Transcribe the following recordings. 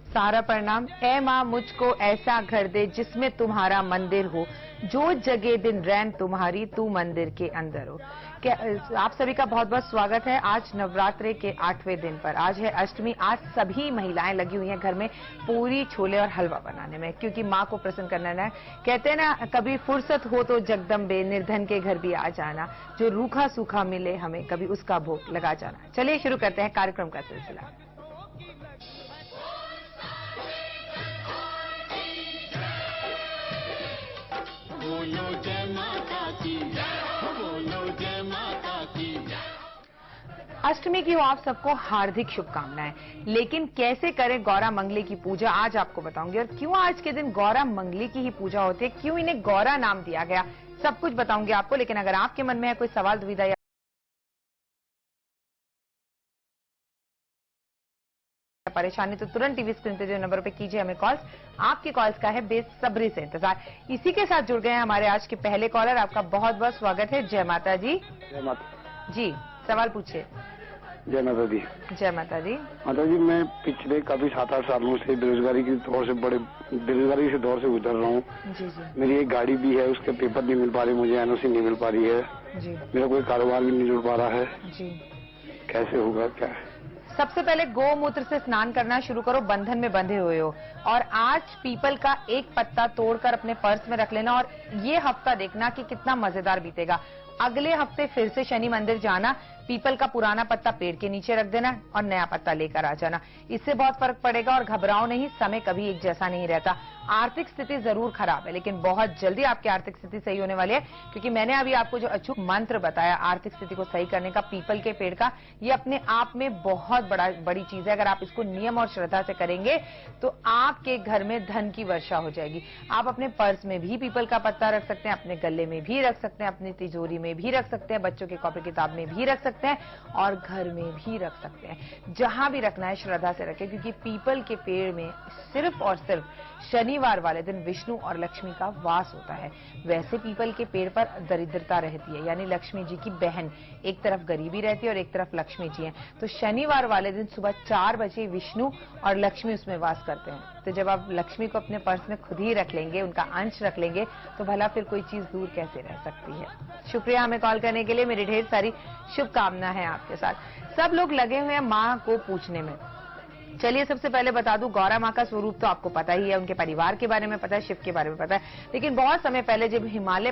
सारा प्रणाम। ऐ माँ मुझको ऐसा घर दे जिसमें तुम्हारा मंदिर हो, जो जगे दिन रैन तुम्हारी तू मंदिर के अंदर हो। आप सभी का बहुत बहुत स्वागत है आज नवरात्रे के 8वें दिन पर। आज है अष्टमी। आज सभी महिलाएं लगी हुई हैं घर में पूरी, छोले और हलवा बनाने में, क्योंकि माँ को प्रसन्न करना है। कहते हैं ना, कभी फुर्सत हो तो जगदम्बे निर्धन के घर भी आ जाना, जो रूखा सूखा मिले हमें कभी उसका भोग लगा जाना। चलिए शुरू करते हैं कार्यक्रम का सिलसिला। बोलो जय माता की, बोलो जय माता की। अष्टमी की हो आप सबको हार्दिक शुभकामनाएं। लेकिन कैसे करें गौरा मंगली की पूजा, आज आपको बताऊंगी। और क्यों आज के दिन गौरा मंगली की ही पूजा होती है, क्यों इन्हें गौरा नाम दिया गया, सब कुछ बताऊंगी आपको। लेकिन अगर आपके मन में है कोई सवाल, दुविधा या परेशानी, तो तुरंत टीवी स्क्रीन पे जो नंबर पे कीजिए हमें कॉल। आपकी कॉल्स का है बेसब्री से इंतजार। इसी के साथ जुड़ गए हैं हमारे आज के पहले कॉलर। आपका बहुत बहुत स्वागत है। जय माता जी। जय माता जी, सवाल पूछिए। जय माता दी। जय माता दी। माता जी, मैं पिछले काफी 7-8 सालों से बेरोजगारी के दौर से गुजर रहा हूँ। जी जी। मेरी एक गाड़ी भी है, उसके पेपर नहीं मिल पा रहे, मुझे एनओसी नहीं मिल पा रही है जी। मेरा कोई कारोबार भी नहीं जुड़ पा रहा है जी। कैसे होगा क्या है? सबसे पहले गोमूत्र से स्नान करना शुरू करो, बंधन में बंधे हुए हो। और आज पीपल का एक पत्ता तोड़कर अपने पर्स में रख लेना, और ये हफ्ता देखना कि कितना मजेदार बीतेगा। अगले हफ्ते फिर से शनि मंदिर जाना, पीपल का पुराना पत्ता पेड़ के नीचे रख देना और नया पत्ता लेकर आ जाना। इससे बहुत फर्क पड़ेगा। और घबराओ नहीं, समय कभी एक जैसा नहीं रहता। आर्थिक स्थिति जरूर खराब है, लेकिन बहुत जल्दी आपकी आर्थिक स्थिति सही होने वाली है, क्योंकि मैंने अभी आपको जो अचूक मंत्र बताया आर्थिक स्थिति को सही करने का, पीपल के पेड़ का, ये अपने आप में बहुत बड़ी चीज है। अगर आप इसको नियम और श्रद्धा से करेंगे तो आपके घर में धन की वर्षा हो जाएगी। आप अपने पर्स में भी पीपल का पत्ता रख सकते हैं, अपने गले में भी रख सकते हैं, अपनी तिजोरी में भी रख सकते हैं, बच्चों की कॉपी किताब में भी रख सकते हैं, और घर में भी रख सकते हैं। जहां भी रखना है श्रद्धा से रखें, क्योंकि पीपल के पेड़ में सिर्फ और सिर्फ शनिवार वाले दिन विष्णु और लक्ष्मी का वास होता है। वैसे पीपल के पेड़ पर दरिद्रता रहती है, यानी लक्ष्मी जी की बहन, एक तरफ गरीबी रहती है और एक तरफ लक्ष्मी जी हैं। तो शनिवार वाले दिन सुबह 4 बजे विष्णु और लक्ष्मी उसमें वास करते हैं। तो जब आप लक्ष्मी को अपने पर्स में खुद ही रख लेंगे, उनका अंश रख लेंगे, तो भला फिर कोई चीज दूर कैसे रह सकती है। शुक्रिया हमें कॉल करने के लिए। मेरी ढेर सारी शुभकामना है आपके साथ। सब लोग लगे हुए हैं माँ को पूछने में। चलिए सबसे पहले बता दूं, गौरा माँ का स्वरूप तो आपको पता ही है, उनके परिवार के बारे में पता है, शिव के बारे में पता है। लेकिन बहुत समय पहले जब हिमालय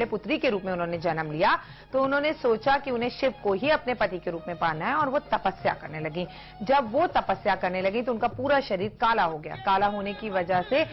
पुत्री के रूप में उन्होंने जन्म लिया, तो उन्होंने सोचा कि उन्हें शिव को ही अपने पति के रूप में पाना है, और वो तपस्या करने लगी। जब वो तपस्या करने लगी तो उनका पूरा शरीर काला हो गया। काला होने की वजह से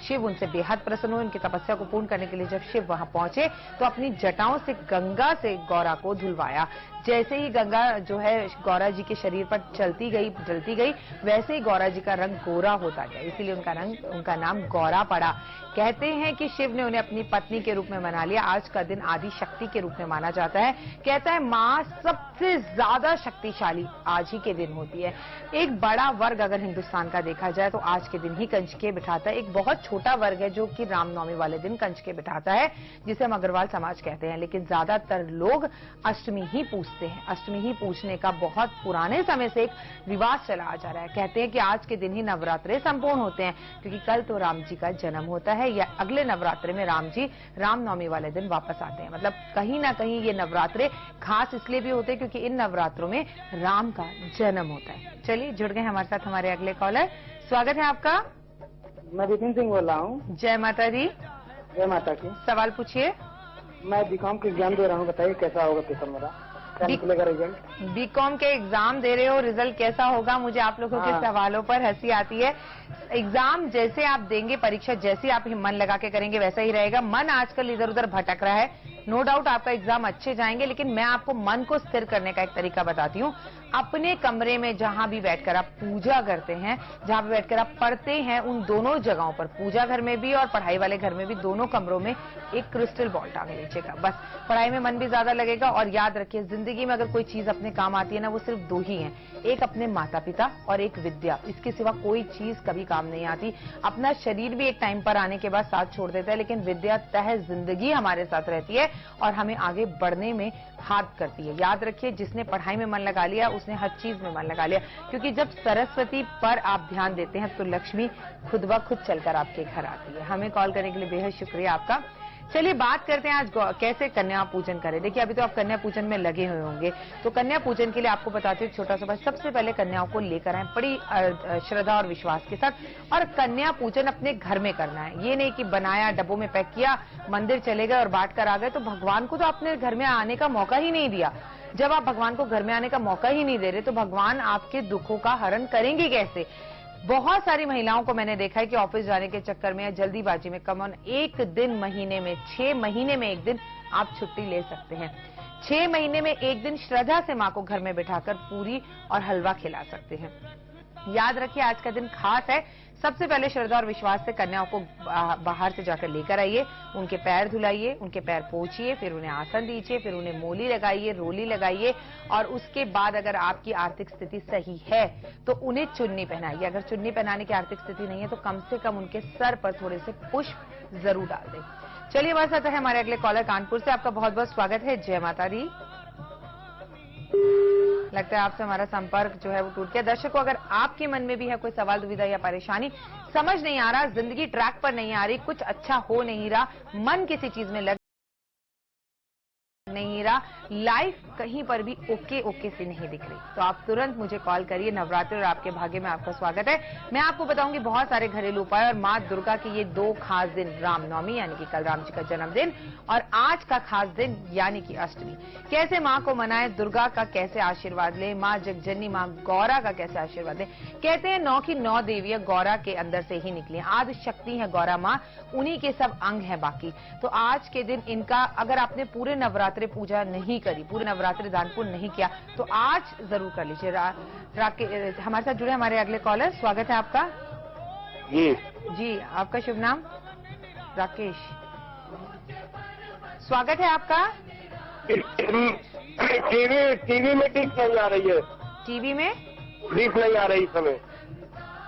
शिव उनसे बेहद प्रसन्न हुए। उनकी तपस्या को पूर्ण करने के लिए जब शिव वहां पहुंचे, तो अपनी जटाओं से गंगा से गौरा को धुलवाया। जैसे ही गंगा जो है गौरा जी के शरीर पर जलती गई, वैसे ही गौरा जी का रंग गोरा होता गया, इसीलिए उनका नाम गौरा पड़ा। कहते हैं कि शिव ने उन्हें अपनी पत्नी के रूप में मना लिया। आज का दिन आदि शक्ति के रूप में माना जाता है। कहता है माँ सबसे ज्यादा शक्तिशाली आज ही के दिन होती है। एक बड़ा वर्ग अगर हिंदुस्तान का देखा जाए तो आज के दिन ही कंजके बिठाता है। एक बहुत छोटा वर्ग है जो कि रामनवमी वाले दिन कंजके बिठाता है, जिसे हम अग्रवाल समाज कहते हैं। लेकिन ज्यादातर लोग अष्टमी ही पूजते हैं। अष्टमी ही पूजने का बहुत पुराने समय से एक रिवाज चला आ जा रहा है। कहते हैं कि आज के दिन ही नवरात्रे संपूर्ण होते हैं, क्योंकि कल तो राम जी का जन्म होता है, या अगले नवरात्रे में राम जी रामनवमी वाले दिन वापस आते हैं। मतलब कहीं ना कहीं ये नवरात्रे खास इसलिए भी होते हैं क्योंकि इन नवरात्रों में राम का जन्म होता है। चलिए जुड़ गए हमारे साथ हमारे अगले कॉलर। स्वागत है आपका। मैं विपिन सिंह बोल रहा हूँ। जय माता दी। जय माता की। सवाल पूछिए। मैं बीकॉम के एग्जाम दे रहा हूँ, बताइए कैसा होगा पेपर मेरा, क्या निकलेगा रिजल्ट? बीकॉम के एग्जाम दे रहे हो, रिजल्ट कैसा होगा? मुझे आप लोगों के सवालों पर हंसी आती है। एग्जाम जैसे आप देंगे, परीक्षा जैसे आप मन लगा के करेंगे वैसा ही रहेगा। मन आजकल इधर उधर भटक रहा है, नो डाउट आपका एग्जाम अच्छे जाएंगे, लेकिन मैं आपको मन को स्थिर करने का एक तरीका बताती हूँ। अपने कमरे में जहां भी बैठकर आप पूजा करते हैं, जहां भी बैठकर आप पढ़ते हैं, उन दोनों जगहों पर, पूजा घर में भी और पढ़ाई वाले घर में भी, दोनों कमरों में एक क्रिस्टल बॉल टांग लीजिएगा। बस पढ़ाई में मन भी ज्यादा लगेगा। और याद रखिए, जिंदगी में अगर कोई चीज अपने काम आती है ना, वो सिर्फ 2 ही है, एक अपने माता पिता और एक विद्या। इसके सिवा कोई चीज कभी काम काम नहीं आती। अपना शरीर भी एक टाइम पर आने के बाद साथ छोड़ देता है, लेकिन विद्या तह जिंदगी हमारे साथ रहती है और हमें आगे बढ़ने में हाथ करती है। याद रखिए, जिसने पढ़ाई में मन लगा लिया उसने हर चीज में मन लगा लिया, क्योंकि जब सरस्वती पर आप ध्यान देते हैं तो लक्ष्मी खुद ब खुद चलकर आपके घर आती है। हमें कॉल करने के लिए बेहद शुक्रिया आपका। चलिए बात करते हैं आज कैसे कन्या पूजन करें। देखिए, अभी तो आप कन्या पूजन में लगे हुए होंगे, तो कन्या पूजन के लिए आपको बताती हूँ छोटा सा बात। सबसे पहले कन्याओं को लेकर आए बड़ी श्रद्धा और विश्वास के साथ, और कन्या पूजन अपने घर में करना है। ये नहीं कि बनाया, डब्बों में पैक किया, मंदिर चले गए और बांट कर आ गए। तो भगवान को तो आपने घर में आने का मौका ही नहीं दिया। जब आप भगवान को घर में आने का मौका ही नहीं दे रहे, तो भगवान आपके दुखों का हरण करेंगे कैसे? बहुत सारी महिलाओं को मैंने देखा है कि ऑफिस जाने के चक्कर में या जल्दीबाजी में कमन एक दिन महीने में 6 महीने में एक दिन आप छुट्टी ले सकते हैं। 6 महीने में एक दिन श्रद्धा से मां को घर में बिठाकर पूरी और हलवा खिला सकते हैं। याद रखिए, आज का दिन खास है। सबसे पहले श्रद्धा और विश्वास से कन्याओं को बाहर से जाकर लेकर आइए, उनके पैर धुलाइए, उनके पैर पोंछिए, फिर उन्हें आसन दीजिए, फिर उन्हें मोली लगाइए, रोली लगाइए, और उसके बाद अगर आपकी आर्थिक स्थिति सही है तो उन्हें चुन्नी पहनाइए। अगर चुन्नी पहनाने की आर्थिक स्थिति नहीं है तो कम से कम उनके सर पर थोड़े से पुष्प जरूर डाल दें। चलिए, बस आता है हमारे अगले कॉलर कानपुर से। आपका बहुत बहुत स्वागत है। जय माता दी। लगता है आपसे हमारा संपर्क जो है वो टूट गया। दर्शकों, अगर आपके मन में भी है कोई सवाल, दुविधा या परेशानी, समझ नहीं आ रहा, जिंदगी ट्रैक पर नहीं आ रही, कुछ अच्छा हो नहीं रहा, मन किसी चीज में लग नहीं रहा, लाइफ कहीं पर भी ओके से नहीं दिख रही, तो आप तुरंत मुझे कॉल करिए। नवरात्रि और आपके भाग्य में आपका स्वागत है। मैं आपको बताऊंगी बहुत सारे घरेलू उपाय और मां दुर्गा के ये 2 खास दिन, रामनवमी यानी कि कल राम जी का जन्मदिन और आज का खास दिन यानी कि अष्टमी, कैसे मां को मनाएं, दुर्गा का कैसे आशीर्वाद लें, मां जगजननी मां गौरा का कैसे आशीर्वाद लें। कहते हैं 9 की 9 देवियां गौरा के अंदर से ही निकली, आदि शक्ति है गौरा मां, उन्हीं के सब अंग है बाकी। तो आज के दिन इनका, अगर आपने पूरे नवरात्रि पूजा नहीं करी, पूरे नवरात्रि दान पुण्य नहीं किया, तो आज जरूर कर लीजिए। हमारे साथ जुड़े हमारे अगले कॉलर, स्वागत है आपका। जी, आपका शुभ नाम? राकेश, स्वागत है आपका। टीवी में टिक नहीं आ रही है। टीवी में रीफ नहीं आ रही समय।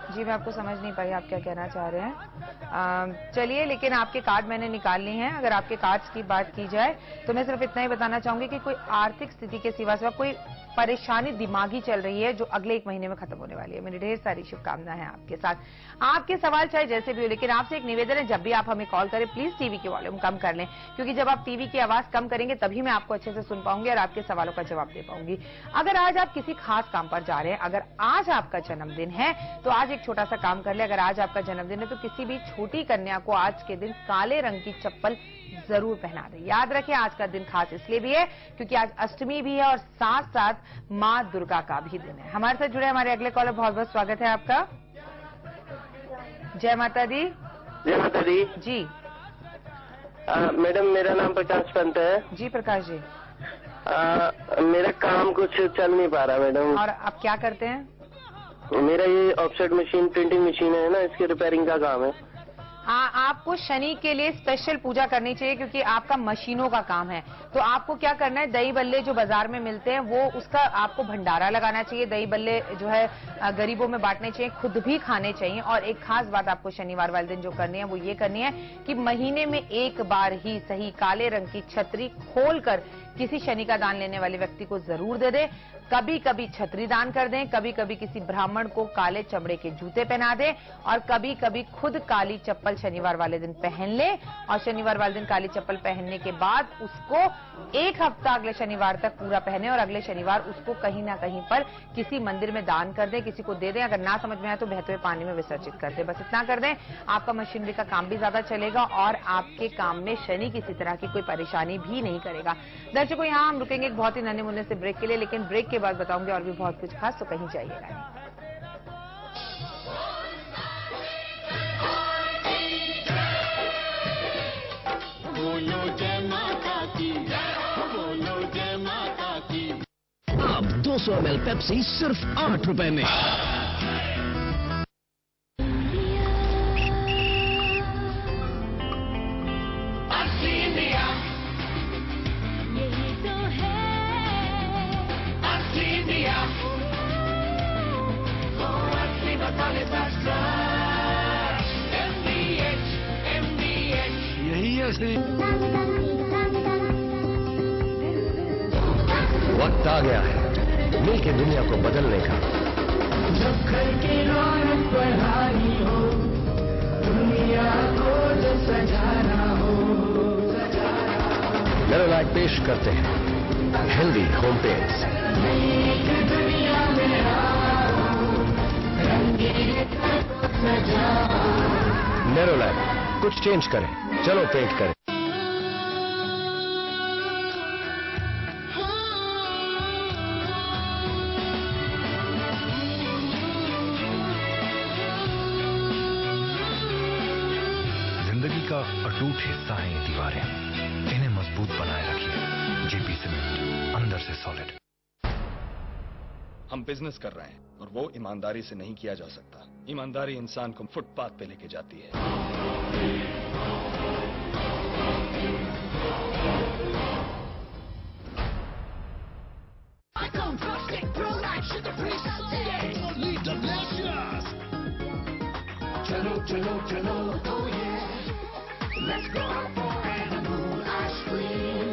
जी, मैं आपको समझ नहीं पाई आप क्या कहना चाह रहे हैं। चलिए, लेकिन आपके कार्ड मैंने निकाल लिए हैं। अगर आपके कार्ड्स की बात की जाए तो मैं सिर्फ इतना ही बताना चाहूंगी कि कोई आर्थिक स्थिति के सिवा कोई परेशानी दिमागी चल रही है जो अगले 1 महीने में खत्म होने वाली है। मेरी ढेर सारी शुभकामनाएं हैं आपके साथ। आपके सवाल चाहे जैसे भी हो, लेकिन आपसे एक निवेदन है, जब भी आप हमें कॉल करें प्लीज टीवी की वॉल्यूम कम कर लें, क्योंकि जब आप टीवी की आवाज कम करेंगे तभी मैं आपको अच्छे से सुन पाऊंगी और आपके सवालों का जवाब दे पाऊंगी। अगर आज आप किसी खास काम पर जा रहे हैं, अगर आज आपका जन्मदिन है तो आज एक छोटा सा काम कर ले। अगर आज आपका जन्मदिन है तो किसी भी छोटी कन्या को आज के दिन काले रंग की चप्पल जरूर पहना दें। याद रखिए, आज का दिन खास इसलिए भी है क्योंकि आज अष्टमी भी है और साथ साथ मां दुर्गा का भी दिन है। हमारे साथ जुड़े हमारे अगले कॉलर, बहुत बहुत स्वागत है आपका। जय माता दी। जय माता दी। जी मैडम, मेरा नाम प्रकाश पंत है। जी प्रकाश जी। मेरा काम कुछ चल नहीं पा रहा मैडम। और आप क्या करते हैं? मेरा ये ऑफसेट मशीन, प्रिंटिंग मशीन है ना, इसकी रिपेयरिंग का काम है। आपको शनि के लिए स्पेशल पूजा करनी चाहिए क्योंकि आपका मशीनों का काम है। तो आपको क्या करना है, दही बल्ले जो बाजार में मिलते हैं वो उसका आपको भंडारा लगाना चाहिए। दही बल्ले जो है गरीबों में बांटने चाहिए, खुद भी खाने चाहिए। और एक खास बात आपको शनिवार वाले दिन जो करनी है वो ये करनी है कि महीने में एक बार ही सही काले रंग की छतरी खोलकर किसी शनि का दान लेने वाले व्यक्ति को जरूर दे दें। कभी कभी छतरी दान कर दें, कभी कभी किसी ब्राह्मण को काले चमड़े के जूते पहना दें, और कभी कभी खुद काली चप्पल शनिवार वाले दिन पहन लें। और शनिवार वाले दिन काली चप्पल पहनने के बाद उसको 1 हफ्ता अगले शनिवार तक पूरा पहने और अगले शनिवार उसको कहीं ना कहीं पर किसी मंदिर में दान कर दें, किसी को दे दें। अगर ना समझ में आए तो बहते हुए पानी में विसर्जित कर दें। बस इतना कर दें, आपका मशीनरी का काम भी ज्यादा चलेगा और आपके काम में शनि किसी तरह की कोई परेशानी भी नहीं करेगा। दर्शकों, यहाँ हम रुकेंगे एक बहुत ही नन्हे मुन्ने से ब्रेक के लिए, लेकिन ब्रेक के बाद बताऊंगी और भी बहुत कुछ खास, तो कहीं जाइएगा नहीं। बोलो जय माता की, बोलो जय माता की। अब 200 ml पेप्सी सिर्फ 8 रुपए में। Matalis extra. से वक्त आ गया है मिलके दुनिया को बदलने का। जब घर की रौनक बढ़ानी हो, दुनिया को जो सजाना हो। नेरोलैक पेश करते हैं हेल्दी होम पेंट्स। एक दुनिया में आओ, रंगीन को सजाओ। नेरोलैक, कुछ चेंज करें, चलो पेंट करें। जिंदगी का अटूट हिस्सा है ये दीवारें, इन्हें मजबूत बनाए रखिए। जेपी सीमेंट, अंदर से सॉलिड। हम बिजनेस कर रहे हैं और वो ईमानदारी से नहीं किया जा सकता। ईमानदारी इंसान को फुटपाथ पे लेके जाती है। चलो चलो चलो, oh yeah, let's go out for an amul ice cream.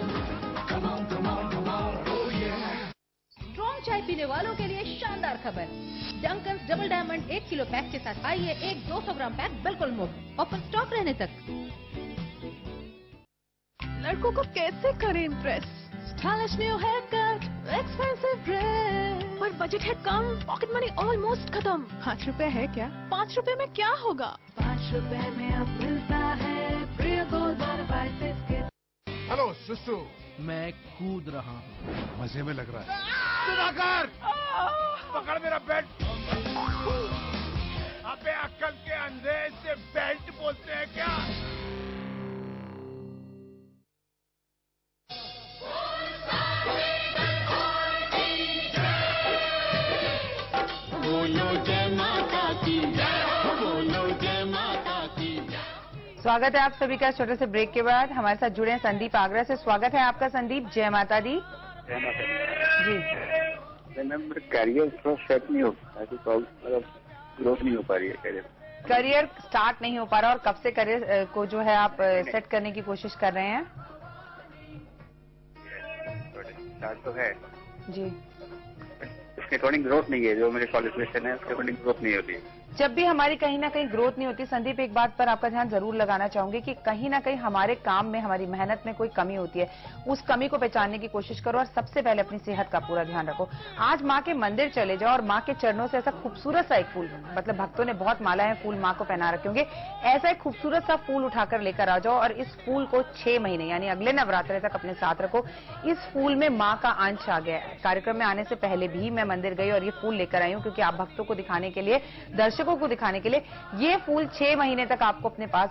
Come on, come on, come on, oh yeah. Strong चाय पीने वालों के लिए शानदार खबर। Duncan's double diamond 1 kilo pack के साथ आइए एक 200 ग्राम पैक बिल्कुल मुफ्त, ऑफर स्टॉक रहने तक। लड़कों को कैसे करें impress? Stylish new hair cut, expensive dress, पर बजट है कम, पॉकेट मनी ऑलमोस्ट खत्म। 5 रुपए है क्या? 5 रुपए में क्या होगा? 5 रुपए में अब मिलता है प्रिय गोल्ड बोनाफाइड बिस्किट। हेलो सुसु, मैं कूद रहा हूँ। मजे में लग रहा है। सुधाकर, पकड़ मेरा बेल्ट। अबे अक्कल के अंधे से बेल्ट बोलते हैं क्या? बोलो जय माता की जय, बोलो जय माता की जय। स्वागत है आप सभी का छोटे से ब्रेक के बाद। हमारे साथ जुड़े हैं संदीप आगरा से। स्वागत है आपका संदीप। जय माता दी। जय माता दी जी। मैम मेरा करियर थोड़ा सेट नहीं हो पा रहा, मतलब ग्रोथ नहीं हो पा रही है करियर। करियर स्टार्ट नहीं हो पा रहा, और कब से करियर को जो है आप सेट करने की कोशिश कर रहे हैं? स्टार्ट तो है जी, इसके अकॉर्डिंग ग्रोथ नहीं है। जो मेरे क्वालिफिकेशन है उसके अकॉर्डिंग ग्रोथ नहीं होती है। जब भी हमारी कहीं ना कहीं ग्रोथ नहीं होती संदीप, एक बात पर आपका ध्यान जरूर लगाना चाहूंगी कि कहीं ना कहीं हमारे काम में, हमारी मेहनत में कोई कमी होती है। उस कमी को पहचानने की कोशिश करो और सबसे पहले अपनी सेहत का पूरा ध्यान रखो। आज माँ के मंदिर चले जाओ और माँ के चरणों से ऐसा खूबसूरत सा एक फूल, मतलब भक्तों ने बहुत मालाएं फूल माँ को पहना रखे होंगे, ऐसा एक खूबसूरत सा फूल उठाकर लेकर आ जाओ और इस फूल को 6 महीने यानी अगले नवरात्रे तक अपने साथ रखो। इस फूल में माँ का अंश आ गया है। कार्यक्रम में आने से पहले भी मैं मंदिर गई और ये फूल लेकर आई हूँ, क्योंकि आप भक्तों को दिखाने के लिए, दर्शकों को दिखाने के लिए ये फूल 6 महीने तक आपको अपने पास